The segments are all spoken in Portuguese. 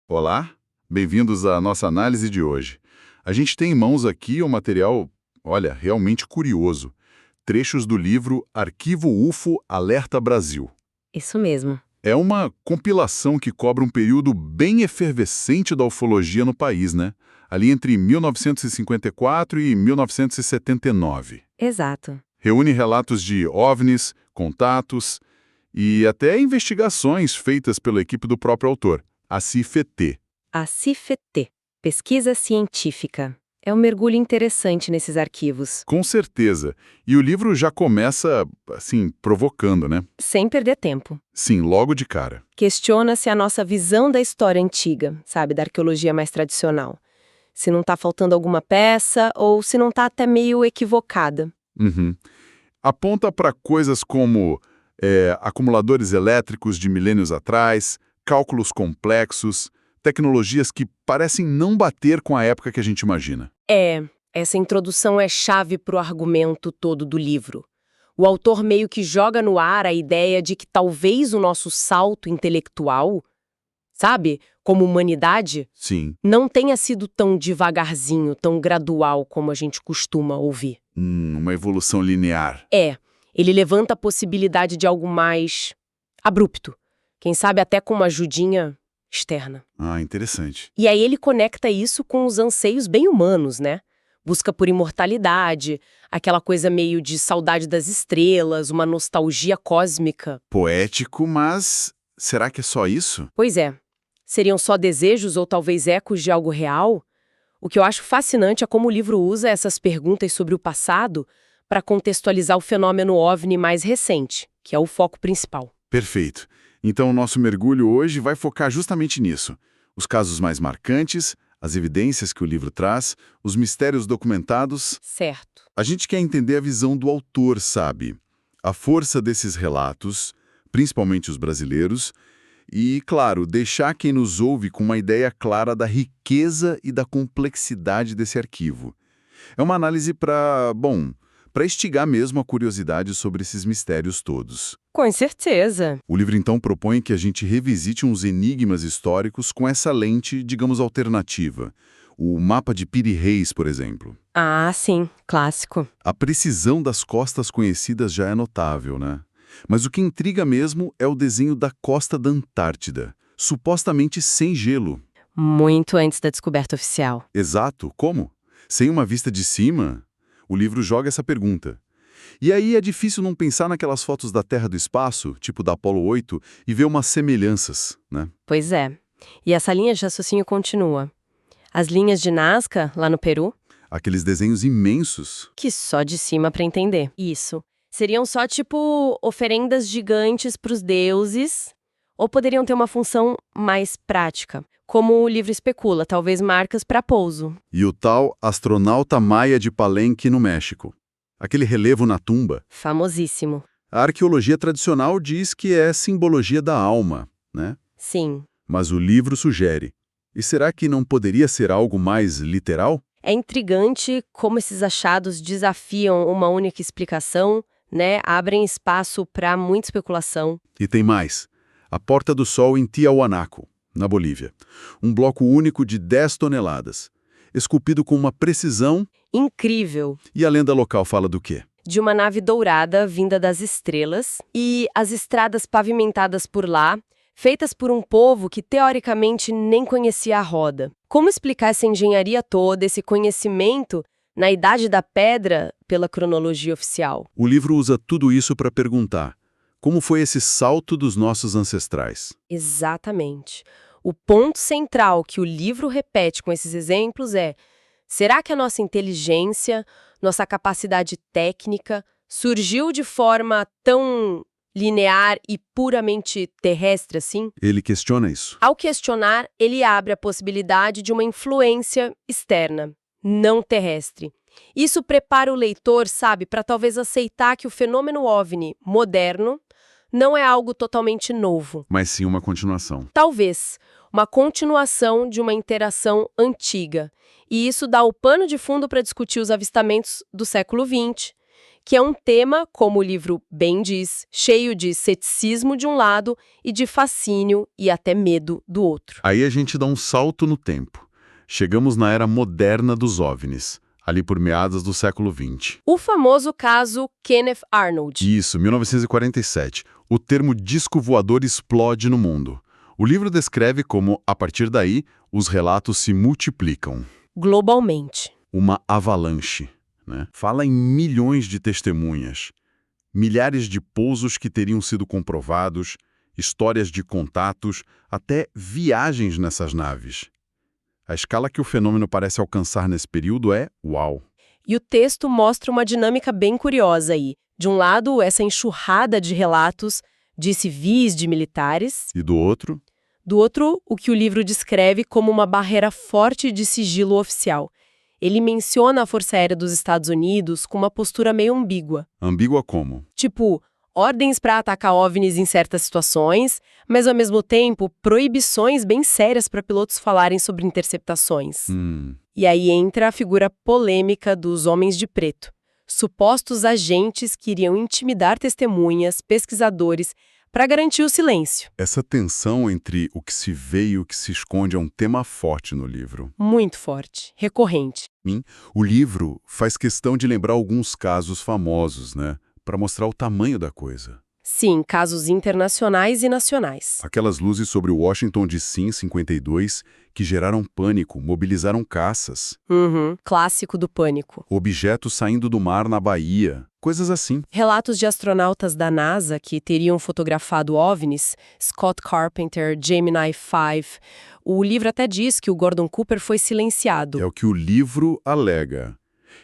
Olá, bem-vindos à nossa análise de hoje. A gente tem em mãos aqui um material, olha, realmente curioso. Trechos do livro Arquivo UFO Alerta Brasil. Isso mesmo. É uma compilação que cobre um período bem efervescente da ufologia no país, né? Ali entre 1954 e 1979. Exato. Reúne relatos de OVNIs, contatos e até investigações feitas pela equipe do próprio autor, a CIFET. A CIFET, Pesquisa Científica. É um mergulho interessante nesses arquivos. Com certeza. E o livro já começa, assim, provocando, né? Sem perder tempo. Sim, logo de cara. Questiona-se a nossa visão da história antiga, sabe, da arqueologia mais tradicional. Se não está faltando alguma peça ou se não está até meio equivocada. Uhum. Aponta para coisas como acumuladores elétricos de milênios atrás, cálculos complexos, tecnologias que parecem não bater com a época que a gente imagina. Essa introdução é chave para o argumento todo do livro. O autor meio que joga no ar a ideia de que talvez o nosso salto intelectual, sabe, como humanidade, Sim. não tenha sido tão devagarzinho, tão gradual como a gente costuma ouvir. Uma evolução linear. Ele levanta a possibilidade de algo mais abrupto, quem sabe até com uma ajudinha externa. Ah, interessante. E aí ele conecta isso com os anseios bem humanos, né? Busca por imortalidade, aquela coisa meio de saudade das estrelas, uma nostalgia cósmica. Poético, mas será que é só isso? Pois é, seriam só desejos ou talvez ecos de algo real? O que eu acho fascinante é como o livro usa essas perguntas sobre o passado para contextualizar o fenômeno OVNI mais recente, que é o foco principal. Perfeito. Então, o nosso mergulho hoje vai focar justamente nisso. Os casos mais marcantes, as evidências que o livro traz, os mistérios documentados. Certo. A gente quer entender a visão do autor, sabe? A força desses relatos, principalmente os brasileiros, e, claro, deixar quem nos ouve com uma ideia clara da riqueza e da complexidade desse arquivo. É uma análise para instigar mesmo a curiosidade sobre esses mistérios todos. Com certeza. O livro, então, propõe que a gente revisite uns enigmas históricos com essa lente, digamos, alternativa. O mapa de Piri-Reis, por exemplo. Ah, sim, clássico. A precisão das costas conhecidas já é notável, né? Mas o que intriga mesmo é o desenho da costa da Antártida, supostamente sem gelo. Muito antes da descoberta oficial. Exato, como? Sem uma vista de cima? O livro joga essa pergunta. E aí é difícil não pensar naquelas fotos da Terra do espaço, tipo da Apollo 8, e ver umas semelhanças, né? Pois é. E essa linha de raciocínio continua. As linhas de Nazca, lá no Peru, Aqueles desenhos imensos. que só de cima para entender. Isso. Seriam só tipo oferendas gigantes para os deuses, ou poderiam ter uma função mais prática, como o livro especula, talvez marcas para pouso. E o tal astronauta maia de Palenque, no México. Aquele relevo na tumba. Famosíssimo. A arqueologia tradicional diz que é simbologia da alma, né? Sim. Mas o livro sugere. E será que não poderia ser algo mais literal? É intrigante como esses achados desafiam uma única explicação, né? Abrem espaço para muita especulação. E tem mais. A Porta do Sol em Tiahuanaco, na Bolívia. Um bloco único de 10 toneladas. Esculpido com uma precisão. Incrível! E a lenda local fala do quê? De uma nave dourada vinda das estrelas e as estradas pavimentadas por lá, feitas por um povo que teoricamente nem conhecia a roda. Como explicar essa engenharia toda, esse conhecimento na Idade da Pedra pela cronologia oficial? O livro usa tudo isso para perguntar: como foi esse salto dos nossos ancestrais? Exatamente. O ponto central que o livro repete com esses exemplos é: será que a nossa inteligência, nossa capacidade técnica, surgiu de forma tão linear e puramente terrestre assim? Ele questiona isso. Ao questionar, ele abre a possibilidade de uma influência externa, não terrestre. Isso prepara o leitor, sabe, para talvez aceitar que o fenômeno OVNI moderno não é algo totalmente novo. Mas sim uma continuação. Talvez uma continuação de uma interação antiga. E isso dá o pano de fundo para discutir os avistamentos do século XX, que é um tema, como o livro bem diz, cheio de ceticismo de um lado e de fascínio e até medo do outro. Aí a gente dá um salto no tempo. Chegamos na era moderna dos OVNIs, ali por meados do século XX. O famoso caso Kenneth Arnold. Isso, 1947. O termo disco voador explode no mundo. O livro descreve como, a partir daí, os relatos se multiplicam. Globalmente. Uma avalanche, né? Fala em milhões de testemunhas, milhares de pousos que teriam sido comprovados, histórias de contatos, até viagens nessas naves. A escala que o fenômeno parece alcançar nesse período é uau. E o texto mostra uma dinâmica bem curiosa aí. De um lado, essa enxurrada de relatos de civis, de militares. E do outro? Do outro, o que o livro descreve como uma barreira forte de sigilo oficial. Ele menciona a Força Aérea dos Estados Unidos com uma postura meio ambígua. Ambígua como? Tipo, ordens para atacar OVNIs em certas situações, mas ao mesmo tempo proibições bem sérias para pilotos falarem sobre interceptações. E aí entra a figura polêmica dos homens de preto. Supostos agentes que iriam intimidar testemunhas, pesquisadores, para garantir o silêncio. Essa tensão entre o que se vê e o que se esconde é um tema forte no livro. Muito forte, recorrente. O livro faz questão de lembrar alguns casos famosos, né? Para mostrar o tamanho da coisa. Sim, casos internacionais e nacionais. Aquelas luzes sobre o Washington DC em 52 que geraram pânico, mobilizaram caças. Clássico do pânico. Objetos saindo do mar na Bahia, coisas assim. Relatos de astronautas da NASA que teriam fotografado OVNIs, Scott Carpenter, Gemini 5. O livro até diz que o Gordon Cooper foi silenciado. É o que o livro alega.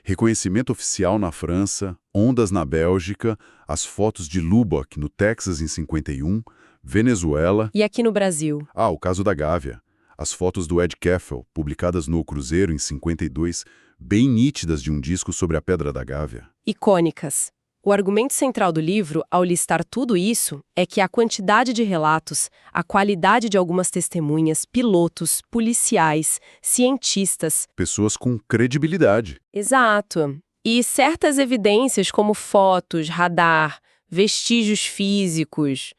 Reconhecimento oficial na França, ondas na Bélgica, as fotos de Lubbock, no Texas, em 51, Venezuela. E aqui no Brasil? O caso da Gávea. As fotos do Ed Keffel, publicadas no O Cruzeiro, em 52, bem nítidas de um disco sobre a Pedra da Gávea. Icônicas. O argumento central do livro, ao listar tudo isso, é que a quantidade de relatos, a qualidade de algumas testemunhas, pilotos, policiais, cientistas. Pessoas com credibilidade. Exato. E certas evidências como fotos, radar, vestígios físicos.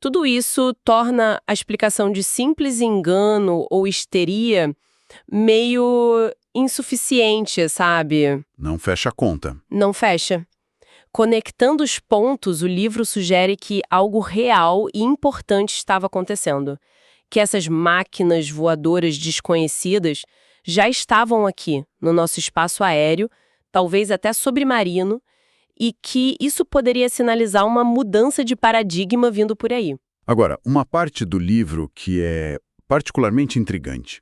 Tudo isso torna a explicação de simples engano ou histeria meio insuficiente, sabe? Não fecha a conta. Não fecha. Conectando os pontos, o livro sugere que algo real e importante estava acontecendo. Que essas máquinas voadoras desconhecidas já estavam aqui, no nosso espaço aéreo, talvez até submarino, e que isso poderia sinalizar uma mudança de paradigma vindo por aí. Agora, uma parte do livro que é particularmente intrigante.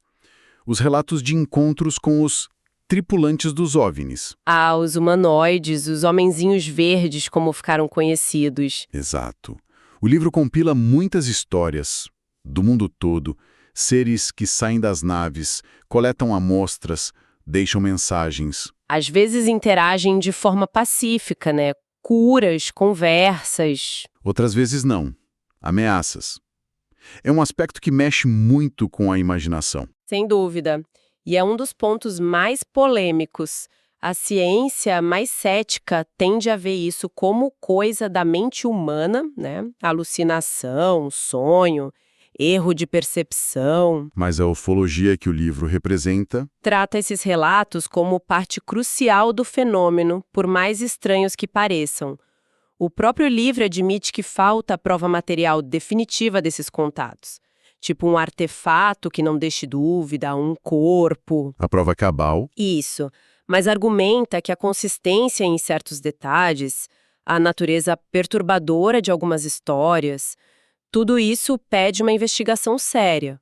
Os relatos de encontros com os tripulantes dos OVNIs. Os humanoides, os homenzinhos verdes, como ficaram conhecidos. Exato. O livro compila muitas histórias do mundo todo, seres que saem das naves, coletam amostras, deixam mensagens. Às vezes interagem de forma pacífica, né? Curas, conversas. Outras vezes não. Ameaças. É um aspecto que mexe muito com a imaginação. Sem dúvida. E é um dos pontos mais polêmicos. A ciência mais cética tende a ver isso como coisa da mente humana, né? Alucinação, sonho, erro de percepção. Mas a ufologia que o livro representa Trata esses relatos como parte crucial do fenômeno, por mais estranhos que pareçam. O próprio livro admite que falta prova material definitiva desses contatos. Tipo um artefato que não deixe dúvida, um corpo. a prova cabal. Isso. Mas argumenta que a consistência em certos detalhes, a natureza perturbadora de algumas histórias, tudo isso pede uma investigação séria.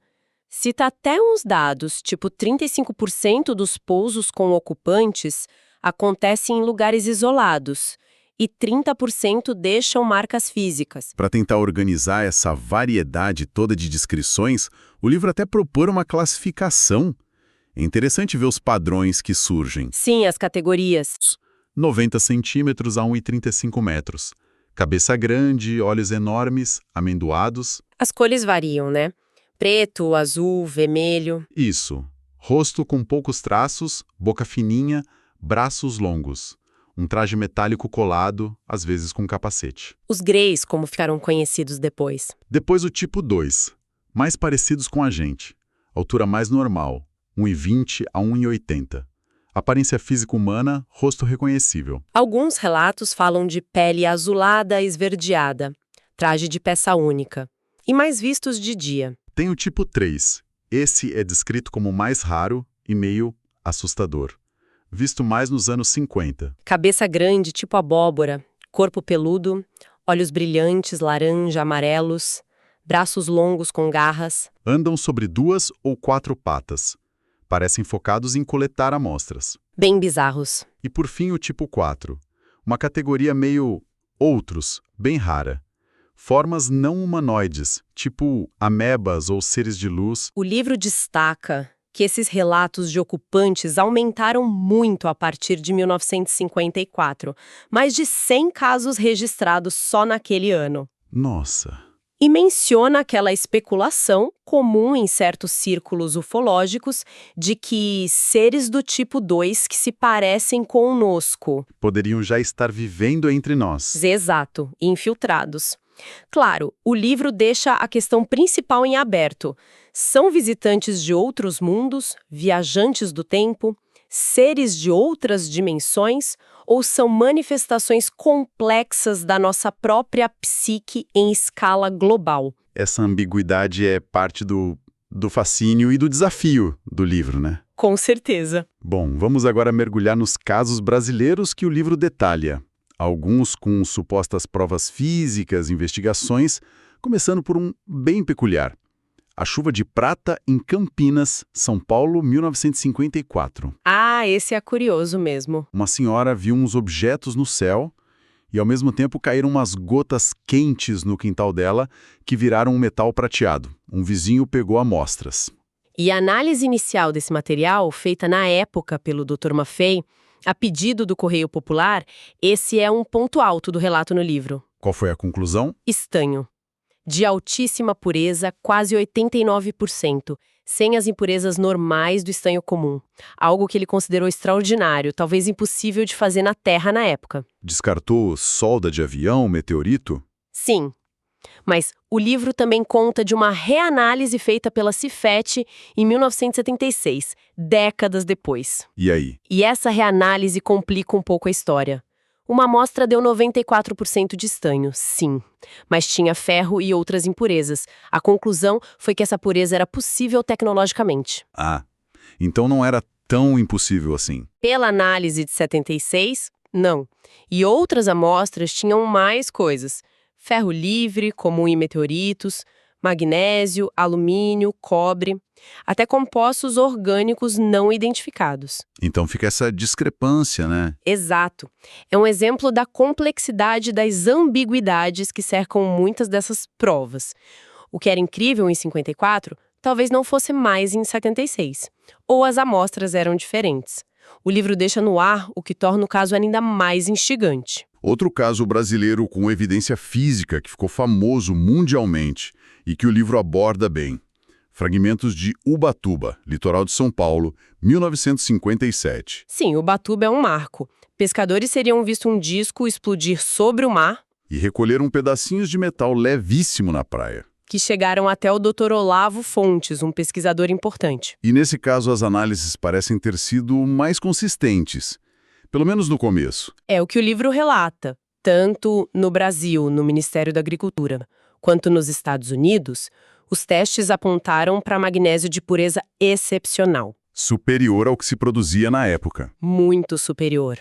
Cita até uns dados, tipo 35% dos pousos com ocupantes acontecem em lugares isolados e 30% deixam marcas físicas. Para tentar organizar essa variedade toda de descrições, o livro até propõe uma classificação. É interessante ver os padrões que surgem. Sim, as categorias. 90 centímetros a 1,35 metros. Cabeça grande, olhos enormes, amendoados. As cores variam, né? Preto, azul, vermelho. Isso. Rosto com poucos traços, boca fininha, braços longos. um traje metálico colado, às vezes com capacete. Os greys, como ficaram conhecidos depois. Depois o tipo 2, mais parecidos com a gente. Altura mais normal, 1,20 a 1,80. Aparência física humana, rosto reconhecível. Alguns relatos falam de pele azulada esverdeada, traje de peça única, e mais vistos de dia. Tem o tipo 3. Esse é descrito como mais raro e meio assustador. Visto mais nos anos 50. Cabeça grande, tipo abóbora, corpo peludo, olhos brilhantes, laranja, amarelos, braços longos com garras. Andam sobre 2 ou 4 patas. Parecem focados em coletar amostras. Bem bizarros. E por fim o tipo 4. Uma categoria meio outros, bem rara. Formas não humanoides, tipo amebas ou seres de luz. O livro destaca que esses relatos de ocupantes aumentaram muito a partir de 1954. Mais de 100 casos registrados só naquele ano. Nossa! E menciona aquela especulação comum em certos círculos ufológicos de que seres do tipo 2 que se parecem conosco. Poderiam já estar vivendo entre nós. Exato, infiltrados. Claro, o livro deixa a questão principal em aberto. São visitantes de outros mundos, viajantes do tempo, seres de outras dimensões ou são manifestações complexas da nossa própria psique em escala global? Essa ambiguidade é parte do fascínio e do desafio do livro, né? Com certeza. Bom, vamos agora mergulhar nos casos brasileiros que o livro detalha. Alguns com supostas provas físicas, investigações, começando por um bem peculiar. A chuva de prata em Campinas, São Paulo, 1954. Ah, esse é curioso mesmo. Uma senhora viu uns objetos no céu e, ao mesmo tempo, caíram umas gotas quentes no quintal dela que viraram um metal prateado. Um vizinho pegou amostras. E a análise inicial desse material, feita na época pelo Dr. Maffei, a pedido do Correio Popular, esse é um ponto alto do relato no livro. Qual foi a conclusão? Estanho. De altíssima pureza, quase 89%, sem as impurezas normais do estanho comum. Algo que ele considerou extraordinário, talvez impossível de fazer na Terra na época. Descartou solda de avião, meteorito? Sim. Mas o livro também conta de uma reanálise feita pela Cefet em 1976, décadas depois. E aí? E essa reanálise complica um pouco a história. Uma amostra deu 94% de estanho, sim, mas tinha ferro e outras impurezas. A conclusão foi que essa pureza era possível tecnologicamente. Ah, então não era tão impossível assim. Pela análise de 76, não. E outras amostras tinham mais coisas. Ferro livre, comum em meteoritos, magnésio, alumínio, cobre, até compostos orgânicos não identificados. Então fica essa discrepância, né? Exato. É um exemplo da complexidade das ambiguidades que cercam muitas dessas provas. O que era incrível em 54, talvez não fosse mais em 76. Ou as amostras eram diferentes. O livro deixa no ar o que torna o caso ainda mais instigante. Outro caso brasileiro com evidência física que ficou famoso mundialmente e que o livro aborda bem. Fragmentos de Ubatuba, litoral de São Paulo, 1957. Sim, Ubatuba é um marco. Pescadores teriam visto um disco explodir sobre o mar E recolheram pedacinhos de metal levíssimo na praia. que chegaram até o Dr. Olavo Fontes, um pesquisador importante. E nesse caso as análises parecem ter sido mais consistentes, pelo menos no começo. É o que o livro relata. Tanto no Brasil, no Ministério da Agricultura, quanto nos Estados Unidos, os testes apontaram para magnésio de pureza excepcional. Superior ao que se produzia na época. Muito superior.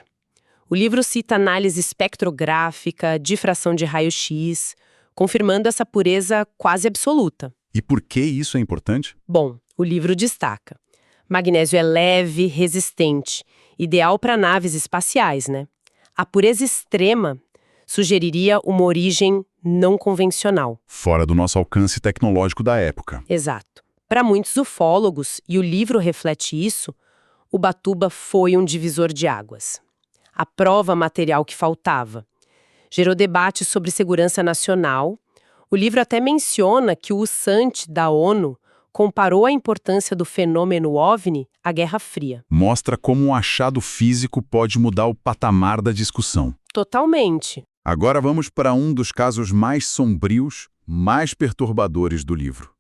O livro cita análise espectrográfica, difração de raio-x, confirmando essa pureza quase absoluta. E por que isso é importante? Bom, o livro destaca. Magnésio é leve, resistente, ideal para naves espaciais, né? A pureza extrema sugeriria uma origem não convencional. Fora do nosso alcance tecnológico da época. Exato. Para muitos ufólogos, e o livro reflete isso, Ubatuba foi um divisor de águas. A prova material que faltava. Gerou debate sobre segurança nacional. O livro até menciona que o USANT da ONU comparou a importância do fenômeno OVNI à Guerra Fria. Mostra como um achado físico pode mudar o patamar da discussão. Totalmente. Agora vamos para um dos casos mais sombrios, mais perturbadores do livro.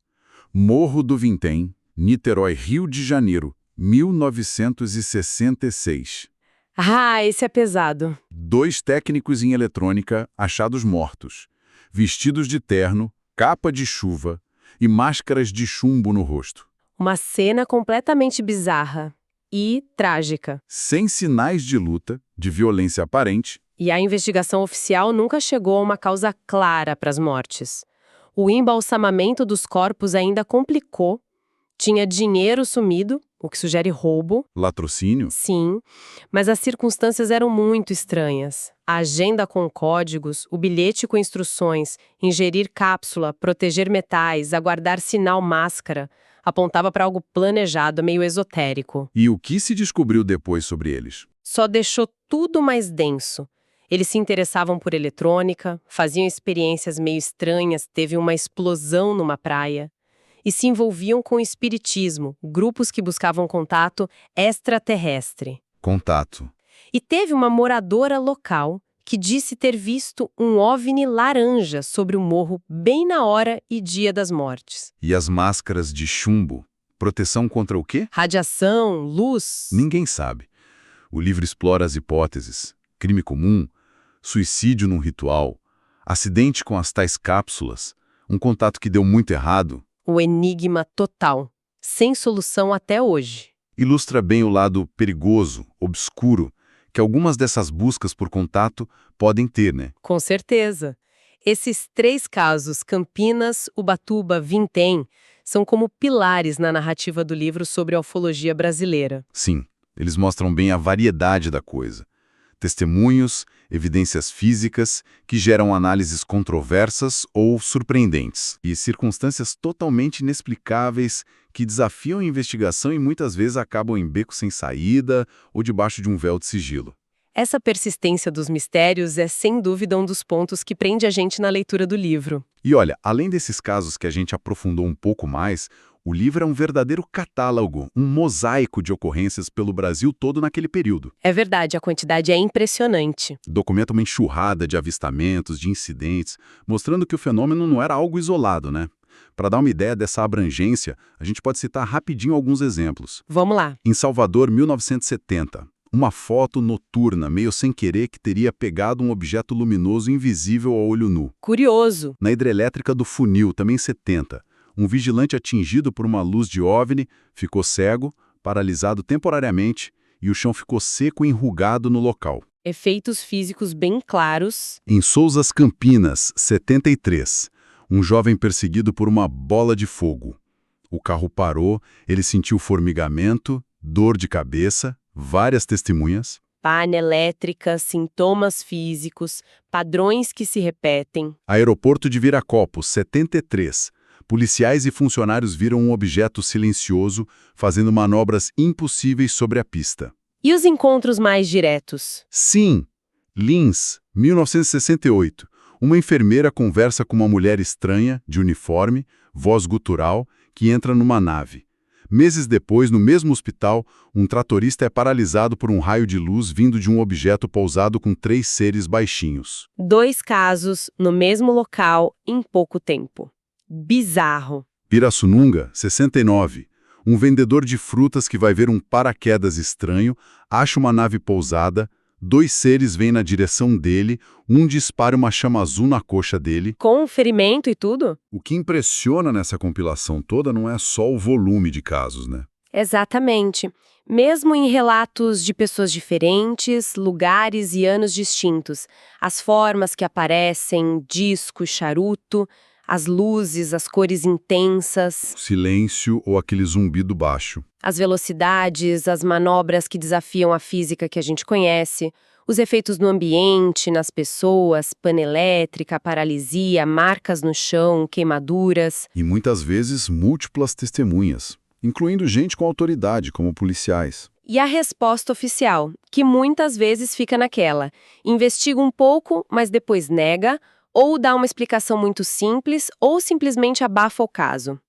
Morro do Vintém, Niterói, Rio de Janeiro, 1966. Ah, esse é pesado. 2 técnicos em eletrônica achados mortos, vestidos de terno, capa de chuva e máscaras de chumbo no rosto. Uma cena completamente bizarra e trágica. Sem sinais de luta, de violência aparente. E a investigação oficial nunca chegou a uma causa clara para as mortes. O embalsamamento dos corpos ainda complicou. Tinha dinheiro sumido, o que sugere roubo. Latrocínio? Sim, mas as circunstâncias eram muito estranhas. A agenda com códigos, o bilhete com instruções, ingerir cápsula, proteger metais, aguardar sinal máscara, apontava para algo planejado, meio esotérico. E o que se descobriu depois sobre eles? Só deixou tudo mais denso. Eles se interessavam por eletrônica, faziam experiências meio estranhas, teve uma explosão numa praia. E se envolviam com espiritismo, grupos que buscavam contato extraterrestre. Contato. E teve uma moradora local que disse ter visto um OVNI laranja sobre o morro bem na hora e dia das mortes. E as máscaras de chumbo? Proteção contra o quê? Radiação, luz... Ninguém sabe. O livro explora as hipóteses. Crime comum, suicídio num ritual, acidente com as tais cápsulas, um contato que deu muito errado. O enigma total, sem solução até hoje. Ilustra bem o lado perigoso, obscuro, que algumas dessas buscas por contato podem ter, né? Com certeza. Esses 3 casos, Campinas, Ubatuba, Vintém, são como pilares na narrativa do livro sobre a ufologia brasileira. Sim, eles mostram bem a variedade da coisa. Testemunhos, evidências físicas que geram análises controversas ou surpreendentes, e circunstâncias totalmente inexplicáveis que desafiam a investigação e muitas vezes acabam em beco sem saída ou debaixo de um véu de sigilo. Essa persistência dos mistérios é, sem dúvida, um dos pontos que prende a gente na leitura do livro. E olha, além desses casos que a gente aprofundou um pouco mais, o livro é um verdadeiro catálogo, um mosaico de ocorrências pelo Brasil todo naquele período. É verdade, a quantidade é impressionante. Documenta uma enxurrada de avistamentos, de incidentes, mostrando que o fenômeno não era algo isolado, né? Para dar uma ideia dessa abrangência, a gente pode citar rapidinho alguns exemplos. Vamos lá. Em Salvador, 1970, uma foto noturna, meio sem querer, que teria pegado um objeto luminoso invisível ao olho nu. Curioso. Na hidrelétrica do Funil, também em 70, um vigilante atingido por uma luz de OVNI ficou cego, paralisado temporariamente, e o chão ficou seco e enrugado no local. Efeitos físicos bem claros. Em Sousas, Campinas, 73, um jovem perseguido por uma bola de fogo. O carro parou, ele sentiu formigamento, dor de cabeça, várias testemunhas. Pane elétrica, sintomas físicos, padrões que se repetem. Aeroporto de Viracopos, 73. Policiais e funcionários viram um objeto silencioso fazendo manobras impossíveis sobre a pista. E os encontros mais diretos? Sim, Lins, 1968. Uma enfermeira conversa com uma mulher estranha, de uniforme, voz gutural, que entra numa nave. Meses depois, no mesmo hospital, um tratorista é paralisado por um raio de luz vindo de um objeto pousado com 3 seres baixinhos. 2 casos, no mesmo local, em pouco tempo. Bizarro. Pirassununga, 69. Um vendedor de frutas que vai ver um paraquedas estranho, acha uma nave pousada, 2 seres vêm na direção dele, um dispara uma chama azul na coxa dele. Com ferimento e tudo? O que impressiona nessa compilação toda não é só o volume de casos, né? Exatamente. Mesmo em relatos de pessoas diferentes, lugares e anos distintos, as formas que aparecem, disco, charuto, as luzes, as cores intensas, O silêncio ou aquele zumbido baixo. as velocidades, as manobras que desafiam a física que a gente conhece, os efeitos no ambiente, nas pessoas, pane elétrica, paralisia, marcas no chão, queimaduras. E muitas vezes múltiplas testemunhas, incluindo gente com autoridade, como policiais. E a resposta oficial, que muitas vezes fica naquela: investiga um pouco, mas depois nega, ou dá uma explicação muito simples, ou simplesmente abafa o caso.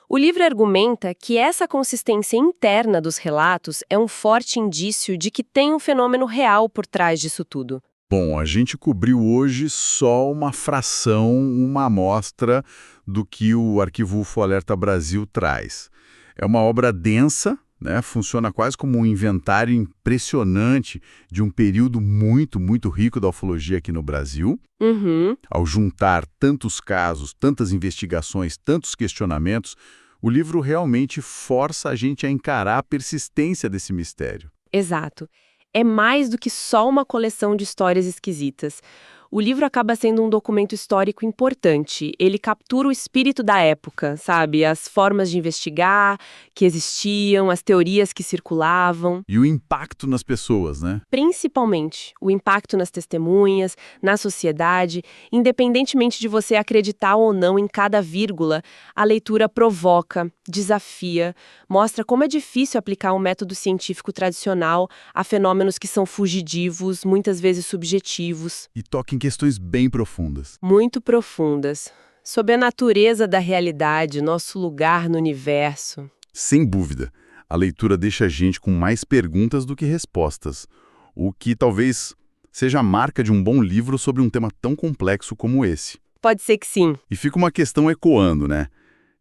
O livro argumenta que essa consistência interna dos relatos é um forte indício de que tem um fenômeno real por trás disso tudo. Bom, a gente cobriu hoje só uma fração, uma amostra do que o Arquivo UFO Alerta Brasil traz. É uma obra densa, né? Funciona quase como um inventário impressionante de um período muito, muito rico da ufologia aqui no Brasil. Uhum, Ao juntar tantos casos, tantas investigações, tantos questionamentos, o livro realmente força a gente a encarar a persistência desse mistério. exato. É mais do que só uma coleção de histórias esquisitas. O livro acaba sendo um documento histórico importante. Ele captura o espírito da época, sabe? As formas de investigar que existiam, as teorias que circulavam. E o impacto nas pessoas, né? Principalmente o impacto nas testemunhas, na sociedade, independentemente de você acreditar ou não em cada vírgula, a leitura provoca, desafia, mostra como é difícil aplicar um método científico tradicional a fenômenos que são fugitivos, muitas vezes subjetivos, E toca em questões bem profundas. muito profundas, sobre a natureza da realidade, nosso lugar no universo. Sem dúvida, a leitura deixa a gente com mais perguntas do que respostas, o que talvez seja a marca de um bom livro sobre um tema tão complexo como esse. Pode ser que sim. E fica uma questão ecoando, né?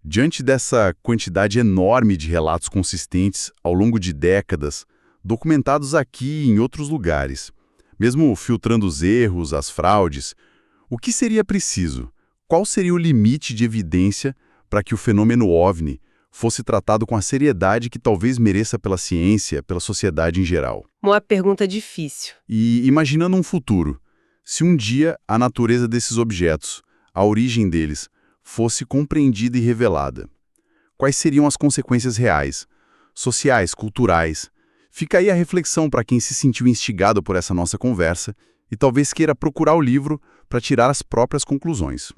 Diante dessa quantidade enorme de relatos consistentes ao longo de décadas, documentados aqui e em outros lugares, mesmo filtrando os erros, as fraudes, o que seria preciso? Qual seria o limite de evidência para que o fenômeno OVNI fosse tratado com a seriedade que talvez mereça pela ciência, pela sociedade em geral? Uma pergunta difícil. E imaginando um futuro, se um dia a natureza desses objetos, a origem deles, fosse compreendida e revelada, quais seriam as consequências reais, sociais, culturais? Fica aí a reflexão para quem se sentiu instigado por essa nossa conversa e talvez queira procurar o livro para tirar as próprias conclusões.